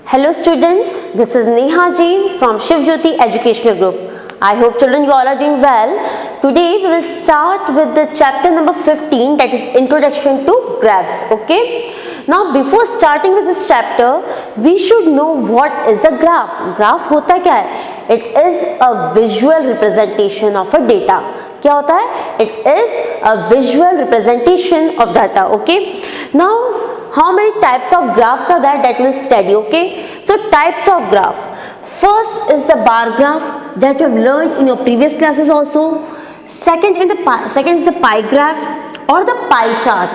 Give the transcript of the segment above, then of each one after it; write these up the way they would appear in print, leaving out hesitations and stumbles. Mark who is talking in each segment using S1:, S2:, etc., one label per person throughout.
S1: Hello students, this is Neha Jain from Shiv Jyoti Educational Group. I hope children you all are doing well. Today we will start with the chapter number 15, that is Introduction to Graphs. Okay. Now before starting with this chapter, we should know what is a graph. Graph होता क्या है? It is a visual representation of a data. क्या होता है? It is a visual representation of data. Okay. Now how many types of graphs are there that we will study? Okay, so types of graph. First is the bar graph that you have learned in your previous classes also. Second is the pie graph or the pie chart.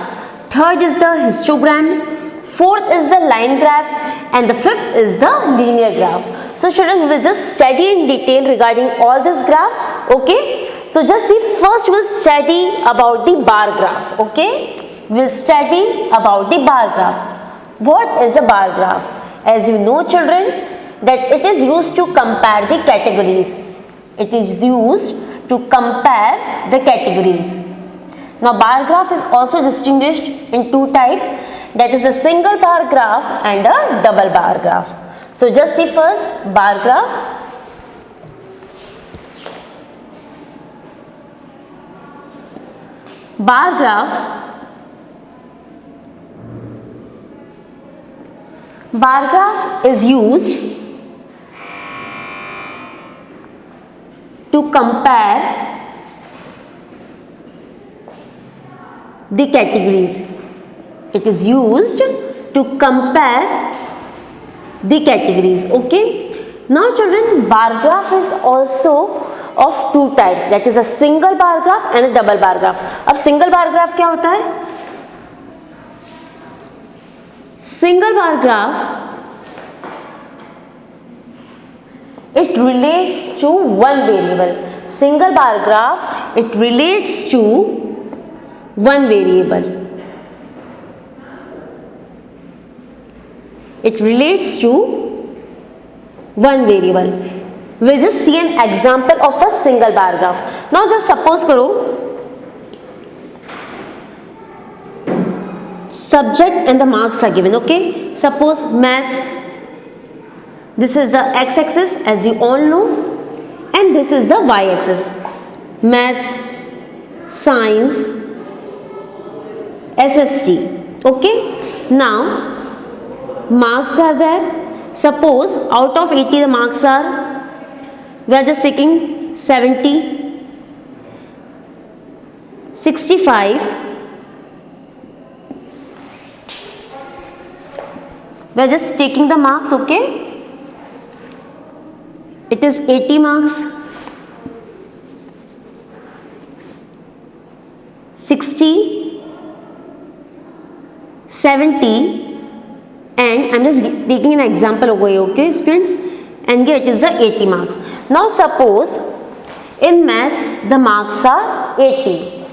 S1: Third is the histogram. Fourth is the line graph, and the fifth is the linear graph. So children, we will just study in detail regarding all these graphs. Okay, so just see, first we will study about the bar graph. Okay, we'll study about the bar graph. What is a bar graph? As you know children, that it is used to compare the categories. It is used to compare the categories. Now bar graph is also distinguished in two types, that is a single bar graph and a double bar graph. So just see first bar graph. Bar graph. Bar graph is used to compare the categories. It is used to compare the categories. Okay. Now children, bar graph is also of two types, that is a single bar graph and a double bar graph. अब single bar graph क्या होता है? Single bar graph, it relates to one variable. Single bar graph, it relates to one variable. It relates to one variable. We'll just see an example of a single bar graph. Now just suppose करो, subject and the marks are given. Okay, suppose maths, this is the x-axis as you all know, and this is the y-axis. Maths, science, SST. Okay, now marks are there. Suppose out of 80 the marks are, we are just taking 70, 65. We are just taking the marks. Okay, it is 80 marks, 60, 70, and I am just taking an example over here. Okay students, and here it is the 80 marks. Now suppose in maths the marks are 80,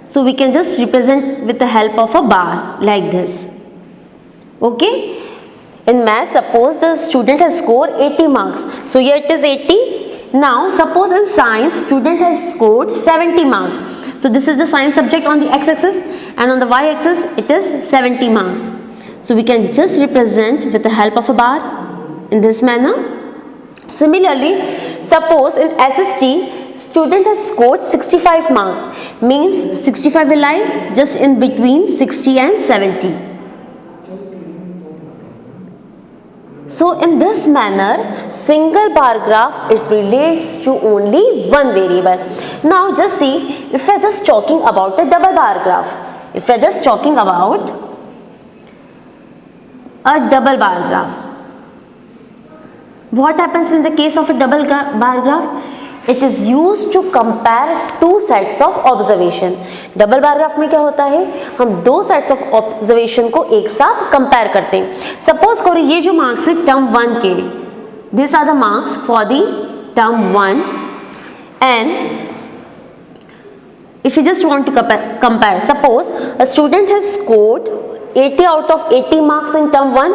S1: so we can just represent with the help of a bar like this. Okay, in maths suppose the student has scored 80 marks, so here it is 80. Now suppose in science student has scored 70 marks, so this is the science subject on the x-axis, and on the y-axis it is 70 marks. So we can just represent with the help of a bar in this manner. Similarly, suppose in SST student has scored 65 marks, means 65 will lie just in between 60 and 70. So in this manner, single bar graph, it relates to only one variable. Now just see, if we are just talking about a double bar graph, if we are just talking about a double bar graph, what happens in the case of a double bar graph? It is used to compare two sets of observation. Double bar graph में क्या होता है, हम दो sets of observation को एक साथ compare करते हैं. सपोज करो ये जो मार्क्स है टर्म 1 के, this are the marks for the term 1, and if you just want to compare, suppose a student has scored 80 out of 80 marks in term 1,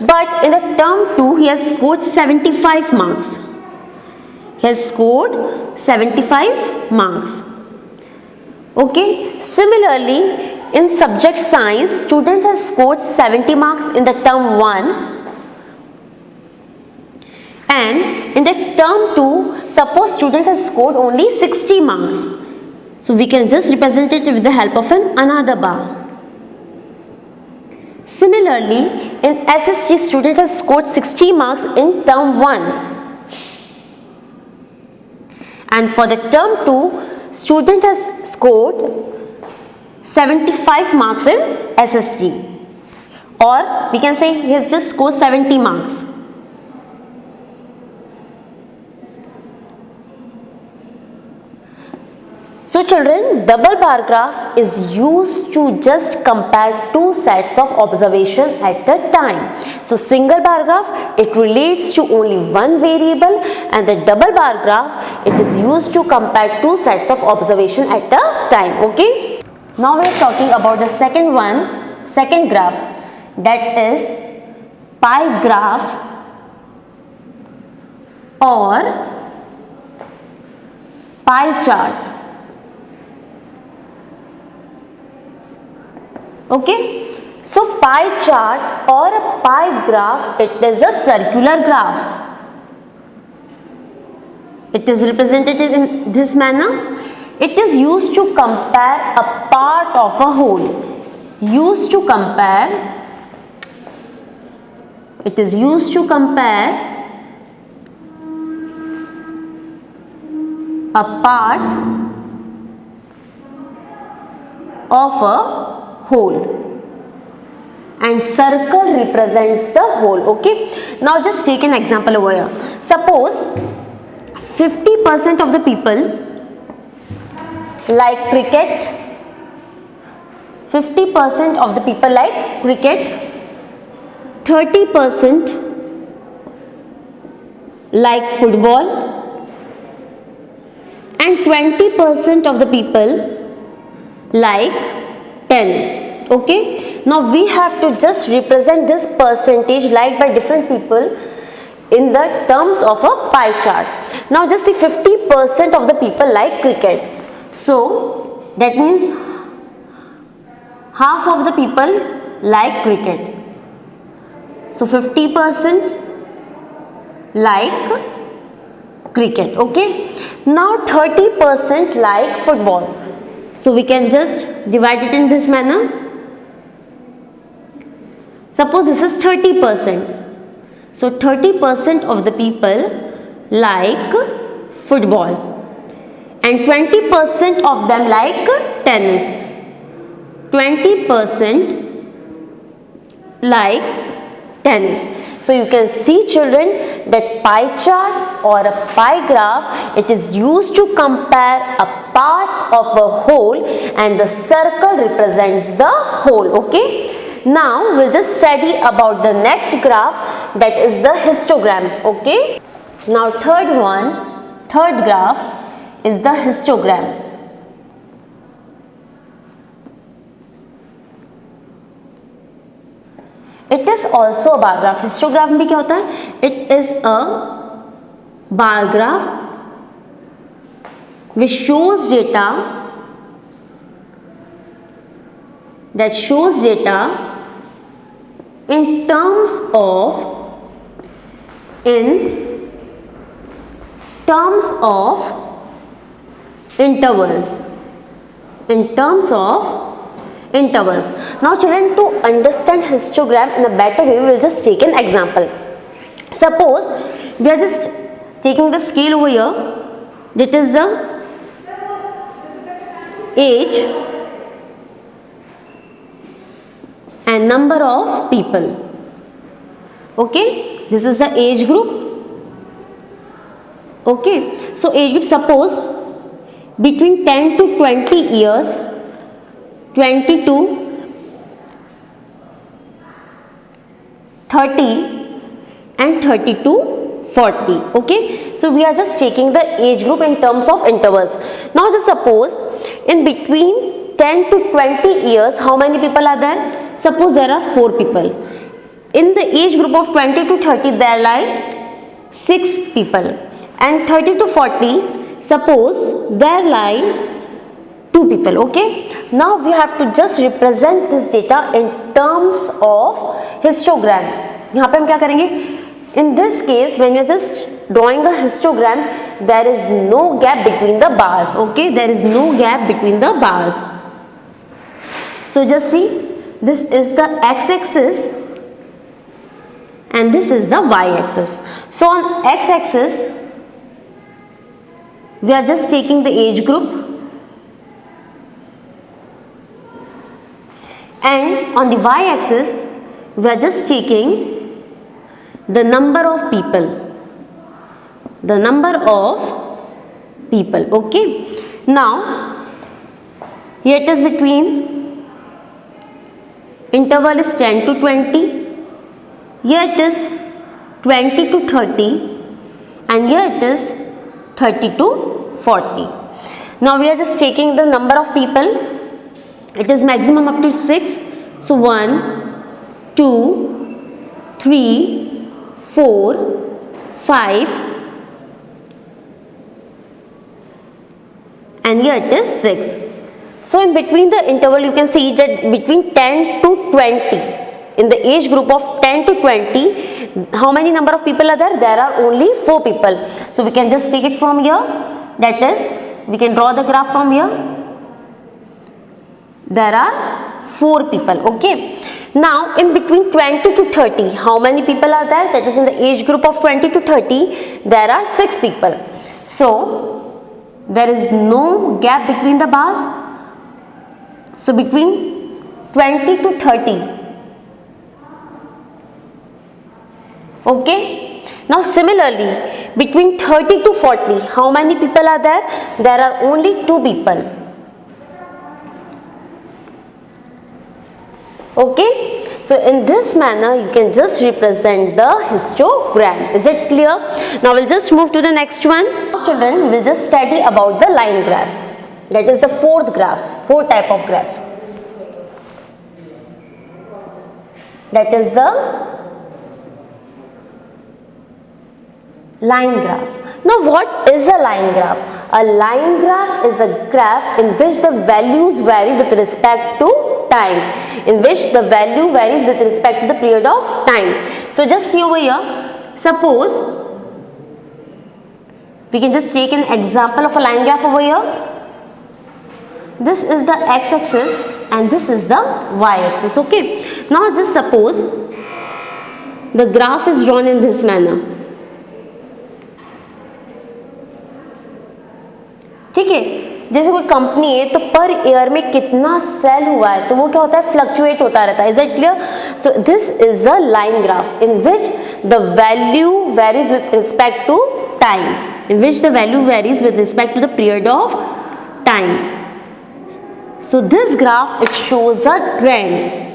S1: but in the term 2 he has scored 75 marks. He has scored 75 marks. Okay. Similarly, in subject science, student has scored 70 marks in the term 1, and in the term 2, suppose student has scored only 60 marks. So we can just represent it with the help of another bar. Similarly, in SST, student has scored 60 marks in term 1, and for the term 2, student has scored 75 marks in SST, or we can say he has just scored 70 marks. So children, double bar graph is used to just compare two sets of observation at a time. So single bar graph, it relates to only one variable, and the double bar graph, it is used to compare two sets of observation at a time. Okay. Now we are talking about the second graph, that is pie graph or pie chart. Okay, so pie chart or a pie graph, it is a circular graph. It is represented in this manner. It is used to compare a part of a whole. It is used to compare a part of a whole, and circle represents the whole. Okay, now just take an example over here. Suppose 50% of the people like cricket, 50% of the people like cricket, 30% like football, and 20% of the people like tennis. Okay, now we have to just represent this percentage liked by different people in the terms of a pie chart. Now just see, 50% of the people like cricket, so that means half of the people like cricket, so 50% like cricket. Okay, now 30% like football, so we can just divide it in this manner. Suppose this is 30%, so 30% of the people like football, and 20% of them like tennis, 20% like tennis. So you can see children that pie chart or a pie graph, it is used to compare a part of a whole, and the circle represents the whole. Okay. Now we'll just study about the next graph, that is the histogram. Okay. Now third graph is the histogram. It is also a bar graph. Histogram भी क्या होता है? It is a bar graph which shows data, in terms of intervals. Now children, to understand histogram in a better way, we will just take an example. Suppose we are just taking the scale over here, that is the age and number of people. Okay, this is the age group. Okay, so age group, suppose between 10 to 20 years, 20 to 30, and 30 to 40. Okay, so we are just taking the age group in terms of intervals. Now just suppose in between 10 to 20 years, how many people are there? Suppose there are 4 people. In the age group of 20 to 30, there lie 6 people, and 30 to 40, suppose there lie 2 people. Okay, now we have to just represent this data in terms of histogram. यहाँ पे हम क्या करेंगे? In this case, when you are just drawing a histogram, there is no gap between the bars. Okay, there is no gap between the bars. So just see, this is the x-axis and this is the y-axis. So on x-axis, we are just taking the age group, and on the y-axis, we are just taking the number of people. The number of people. Okay. Now, here it is between, interval is 10 to 20. Here it is 20 to 30, and here it is 30 to 40. Now we are just taking the number of people. It is maximum up to 6. So 1, 2, 3, 4, 5, and here it is 6. So in between the interval, you can see that between 10 to 20, in the age group of 10 to 20, how many number of people are there? There are only 4 people. So we can just take it from here. That is, we can draw the graph from here. There are 4 people. Okay. Now in between 20 to 30, how many people are there? That is, in the age group of 20 to 30, there are 6 people. So there is no gap between the bars. So between 20 to 30. Okay. Now similarly, between 30 to 40, how many people are there? There are only 2 people. Okay. So in this manner, you can just represent the histogram. Is it clear? Now we'll just move to the next one. Now children, we'll just study about the line graph. That is the 4th graph, 4 type of graph. That is the line graph. Now what is a line graph? A line graph is a graph in which the values vary with respect to time. In which the value varies with respect to the period of time. So just see over here. Suppose we can just take an example of a line graph over here. This is the x-axis and this is the y-axis. Okay. Now just suppose the graph is drawn in this manner. ठीक है, जैसे कोई company है तो per year में कितना cell हुआ है तो वो क्या होता है, फ्लक्चुएट होता रहता है. Is it clear? So this is a line graph in which the value varies with respect to time, in which the value varies with respect to the period of time. So this graph it shows a trend.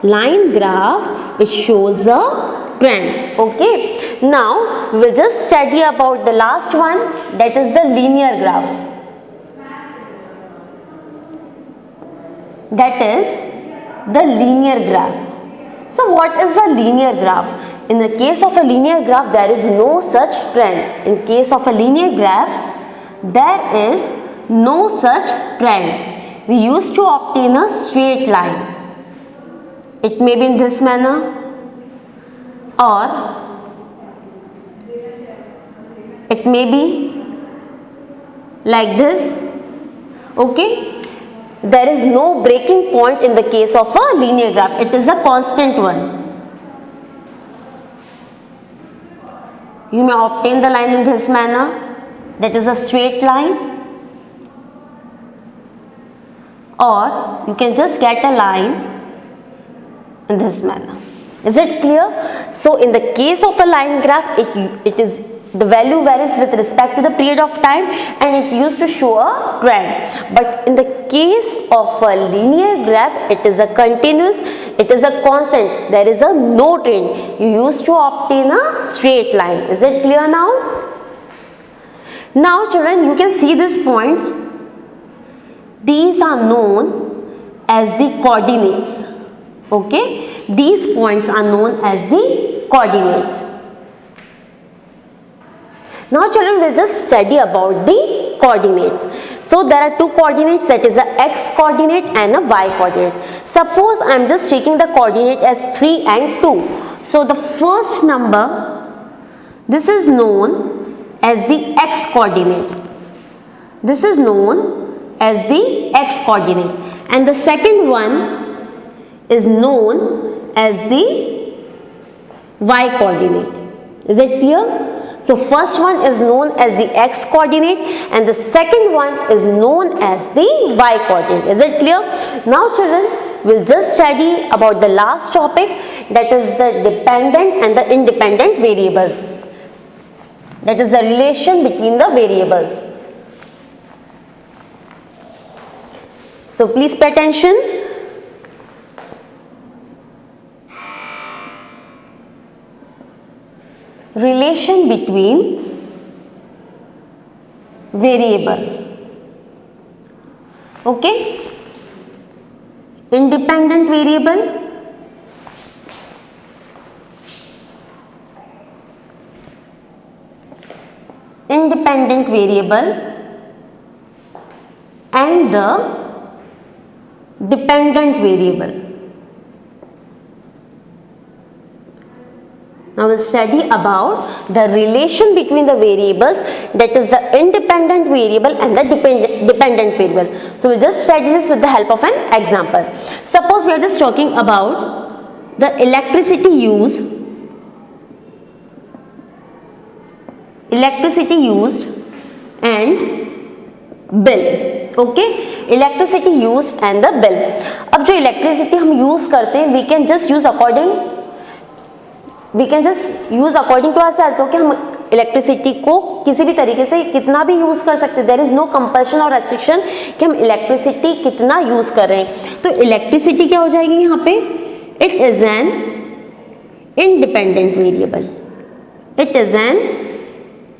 S1: Line graph, it shows a trend. Okay. Now we will just study about the last one, that is the linear graph. That is the linear graph. So what is a linear graph? In the case of a linear graph, there is no such trend. In case of a linear graph, there is no such trend. We used to obtain a straight line. It may be in this manner or it may be like this. Okay. There is no breaking point in the case of a linear graph. It is a constant one. You may obtain the line in this manner. That is a straight line. Or you can just get a line in this manner. Is it clear? So in the case of a line graph, it is the value varies with respect to the period of time and it used to show a trend. But in the case of a linear graph, it is a continuous, it is a constant, there is a no trend. You used to obtain a straight line. Is it clear now? Now children, you can see these points. These are known as the coordinates. Okay, these points are known as the coordinates. Now children, we'll just study about the coordinates. So there are two coordinates, that is a x coordinate and a y coordinate. Suppose I am just taking the coordinate as 3 and 2. So the first number, this is known as the x coordinate. This is known as the x coordinate, and the second one is known as the y coordinate. Is it clear? So first one is known as the x coordinate and the second one is known as the y coordinate. Is it clear? Now children, we'll just study about the last topic, that is the dependent and the independent variables. That is the relation between the variables. So please pay attention. Relation between variables. Okay? Independent variable, independent variable and the dependent variable. Now we'll study about the relation between the variables, that is the independent variable and the dependent variable. So we'll just study this with the help of an example. Suppose we are just talking about the electricity used and bill. Okay, electricity used and the bill. अब जो electricity हम use करते हैं, we can just use according to ourselves. Okay, हम electricity को किसी भी तरीके से कितना भी यूज कर सकते हैं. देयर इज नो कंपल्शन और रेस्ट्रिक्शन कि हम इलेक्ट्रिसिटी कितना यूज कर रहे हैं. तो इलेक्ट्रिसिटी क्या हो जाएगी यहाँ पे? It is an independent variable. It is an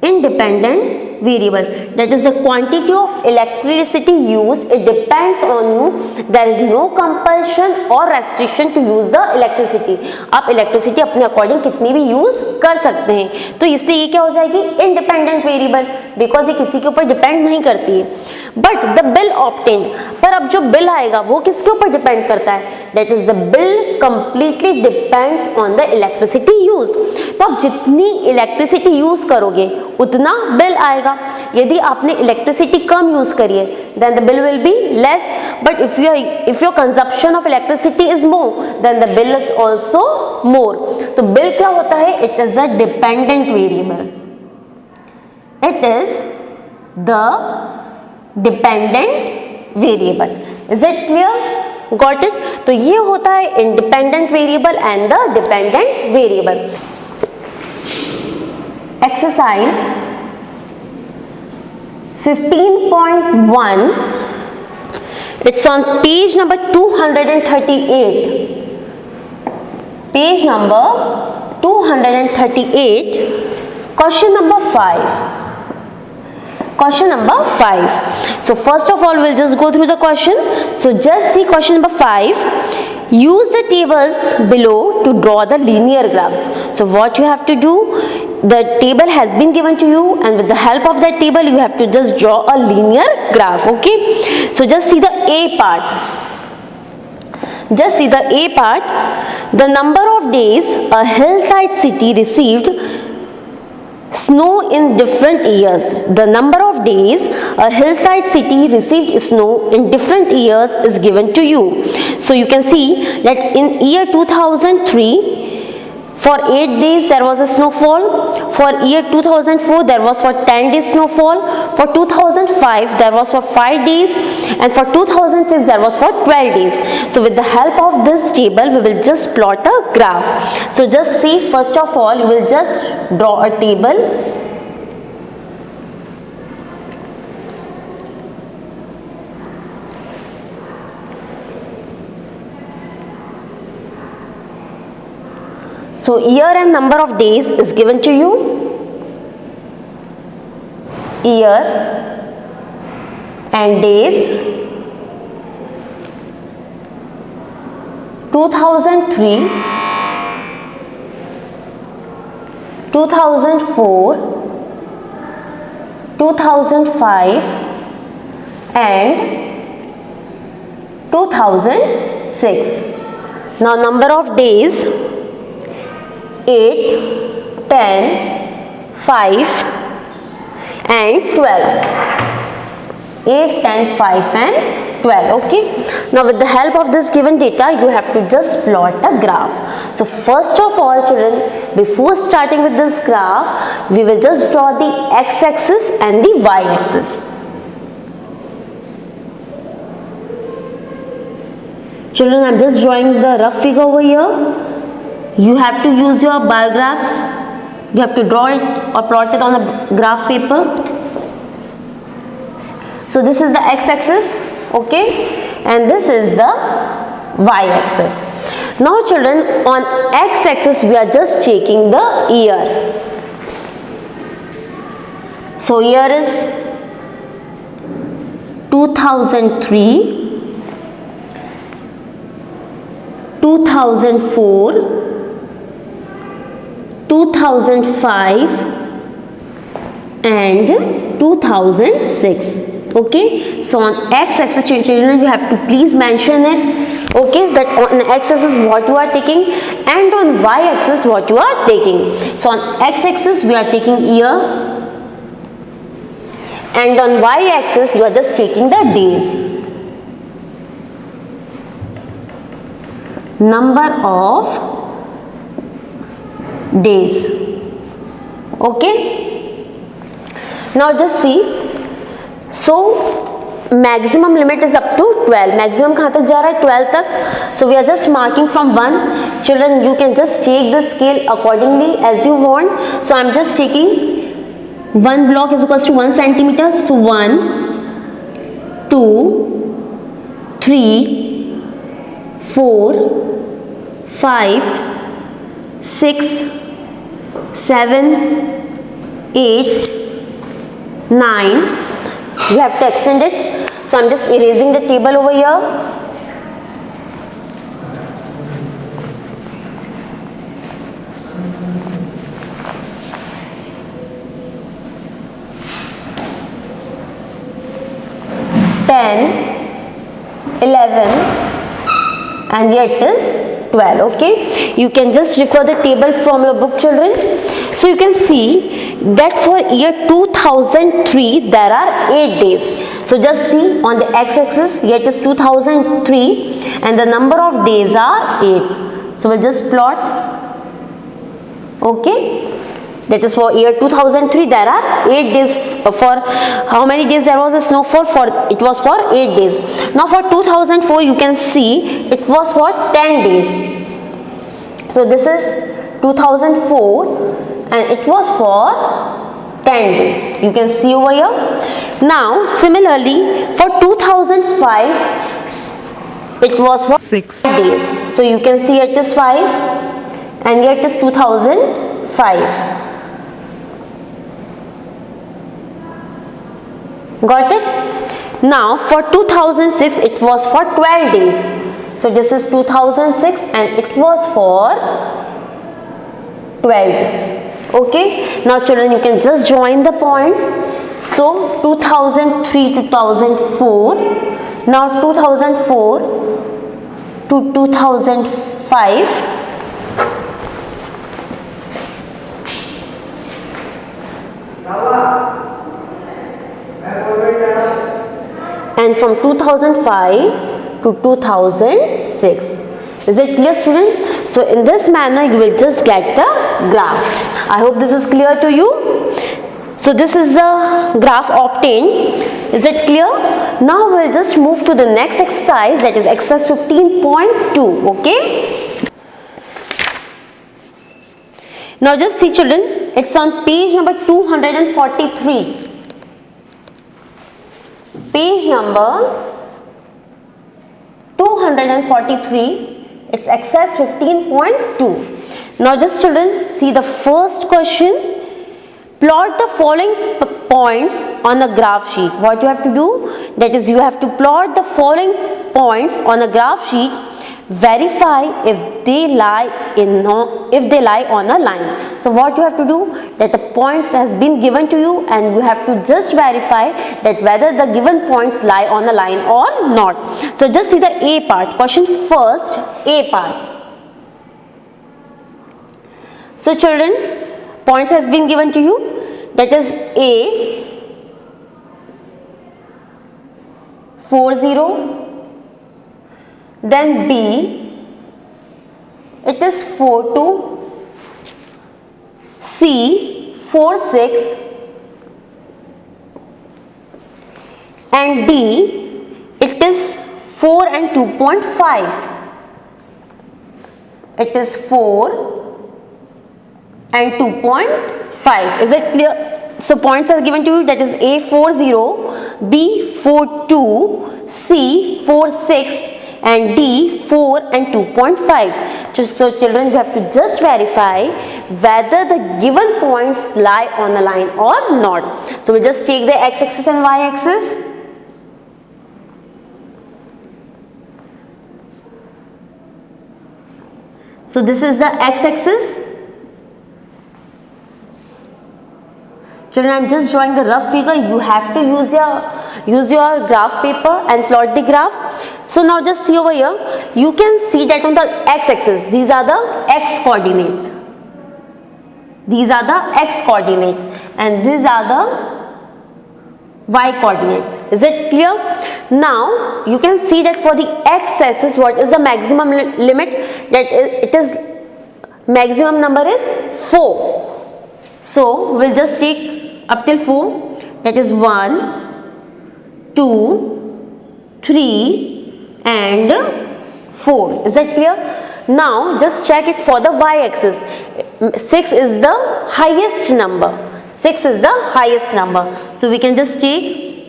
S1: independent variable, that is the quantity of electricity used, it depends on you. There is no compulsion or restriction to use the electricity. आप electricity अपने according कितनी भी use कर सकते हैं. तो इससे ये क्या हो जाएगी? independent variable, because ये किसी के ऊपर depend नहीं करती है. But the bill obtained, पर अब जो bill आएगा वो किसके ऊपर depend करता है? That is the bill completely depends on the electricity used. तो आप जितनी electricity use करोगे उतना बिल आएगा. यदि आपने इलेक्ट्रिसिटी कम यूज करी है, then the bill will be less. But if your consumption of electricity is more, then the bill is also more. तो बिल क्या होता है? It is a dependent variable. It is the dependent variable. Is it clear? Got it? तो ये होता है independent variable and the dependent variable. Exercise 15.1, it's on page number 238. Page number 238, question number 5. Question number 5. So first of all, we'll just go through the question. So just see question number 5. Use the tables below to draw the linear graphs. So what you have to do, the table has been given to you and with the help of that table you have to just draw a linear graph. Okay, so just see the A part. Just see the A part. The number of days a hillside city received snow in different years. The number of days a hillside city received snow in different years is given to you. So you can see that in year 2003, for 8 days there was a snowfall. For year 2004 there was for 10 days snowfall. For 2005 there was for 5 days, and for 2006 there was for 12 days. So with the help of this table we will just plot a graph. So just see, first of all you will just draw a table. So year and number of days is given to you. Year and days. 2003, 2004, 2005, and 2006. Now number of days 8, 10, 5 and 12. 8, 10, 5 and 12. Okay. Now with the help of this given data, you have to just plot a graph. So first of all children, before starting with this graph, we will just draw the x-axis and the y-axis. Children, I am just drawing the rough figure over here. You have to use your bar graphs. You have to draw it or plot it on a graph paper. So this is the x-axis, okay, and this is the y-axis. Now children, on x-axis we are just checking the year. So year is 2003, 2004, 2005 and 2006. Okay, so on x-axis children, you have to please mention it, okay, that on x-axis what you are taking and on y-axis what you are taking. So on x-axis we are taking year and on y-axis you are just taking the days. Number of days. Okay, now just see. So maximum limit is up to 12. Maximum कहाँ तक जा रहा है? 12 तक. So we are just marking from 1. Children, you can just take the scale accordingly as you want. So I am just taking 1 block is equals to 1 centimeter. So 1, 2, 3, 4, 5, 6, 7, 8, 9. You have to extend it. So I am just erasing the table over here. (10, 11) and here it is 12. Okay, you can just refer the table from your book children. So you can see that for year 2003 there are 8 days. So just see on the x-axis, here it is 2003 and the number of days are 8. So we'll just plot. Okay, that is for year 2003 there are 8 days. For how many days there was a snowfall? For it was for 8 days. Now for 2004 you can see it was for 10 days. So this is 2004 and it was for 10 days. You can see over here. Now similarly for 2005 it was for 6 days. So you can see it is 5 and here it is 2005. Got it? Now for 2006 it was for 12 days. So this is 2006 and it was for 12 days. Okay, now children, you can just join the points. So 2003 to 2004, now 2004 to 2005, and from 2005 to 2006. Is it clear, student? So in this manner you will just get the graph. I hope this is clear to you. So this is the graph obtained. Is it clear? Now we'll just move to the next exercise, that is exercise 15.2. Okay. Now just see children, it's on page number 243. Page number 243. It's exercise 15.2. Now just children, see the first question. Plot the following points on a graph sheet. What you have to do, that is you have to plot the following points on a graph sheet verify if they lie on a line. So what you have to do, that the points has been given to you and you have to just verify that whether the given points lie on a line or not. So just see the A part. Question first, A part. So children, points has been given to you, that is A 40, then B, it is 42, C 46, and D, it is 4 and 2.5. It is 4 and 2.5. Is it clear? So points are given to you, that is A 40, B 42, C 46, and D 4 and 2.5. So children, you have to just verify whether the given points lie on a line or not. So we just take the x-axis and y-axis. So this is the x-axis. Children, I am just drawing the rough figure. You have to use your graph paper and plot the graph. So now just see over here. You can see that on the x-axis, these are the x coordinates. These are the x coordinates and these are the y coordinates. Is it clear? Now you can see that for the x-axis, what is the maximum limit? That it is maximum number is 4. So we'll just take up till 4, that is 1, 2, 3 and 4. Is that clear? Now just check it for the y-axis. 6 is the highest number. 6 is the highest number. So we can just take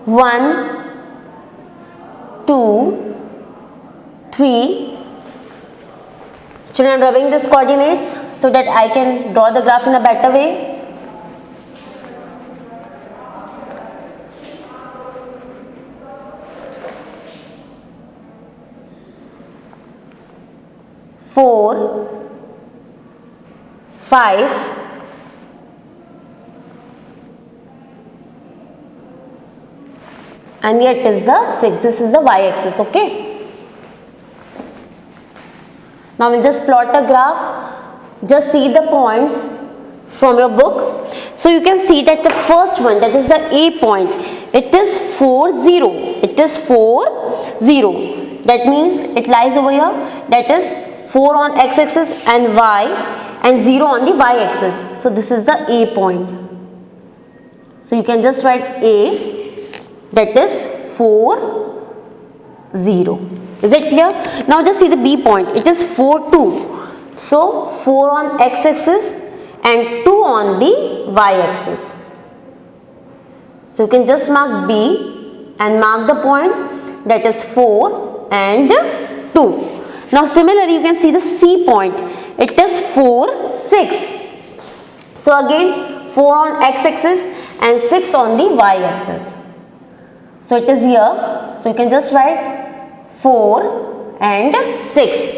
S1: 1, 2, 3. Children, I am rubbing these coordinates so that I can draw the graph in a better way. Four, 5, and yet it is the 6. This is the y-axis, okay? Now we'll just plot a graph. Just see the points from your book. So you can see that the first one, that is the A point, it is 4, 0. It is 4, 0. That means it lies over here. That is 4 on x-axis and y, and 0 on the y-axis. So this is the A point. So you can just write A, that is 4, 0. Is it clear? Now just see the B point. It is 4, 2. So 4 on x-axis and 2 on the y-axis. So you can just mark B and mark the point, that is 4 and 2. Now similarly you can see the C point. It is 4, 6. So again 4 on x-axis and 6 on the y-axis. So it is here. So you can just write 4 and 6.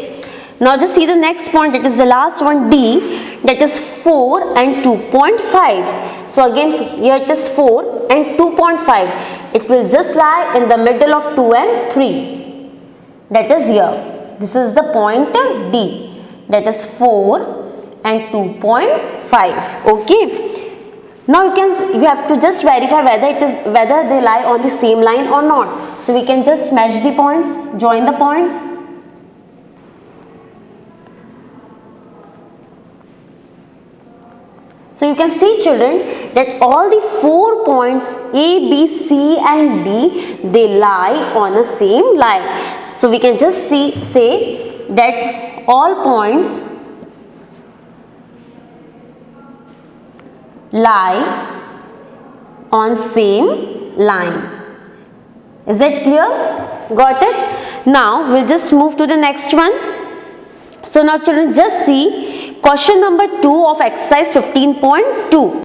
S1: Now just see the next point, it is the last one, D, that is 4 and 2.5. So again here it is 4 and 2.5. It will just lie in the middle of 2 and 3. That is here. This is the point D, that is 4 and 2.5. Okay. Now you have to just verify whether they lie on the same line or not. So we can just match the points, join the points. So you can see, children, that all the 4 points A, B, C and D, they lie on the same line. So we can just say that all points lie on same line. Is it clear? Got it? Now we'll just move to the next one. So now children, just see question number 2 of exercise 15.2.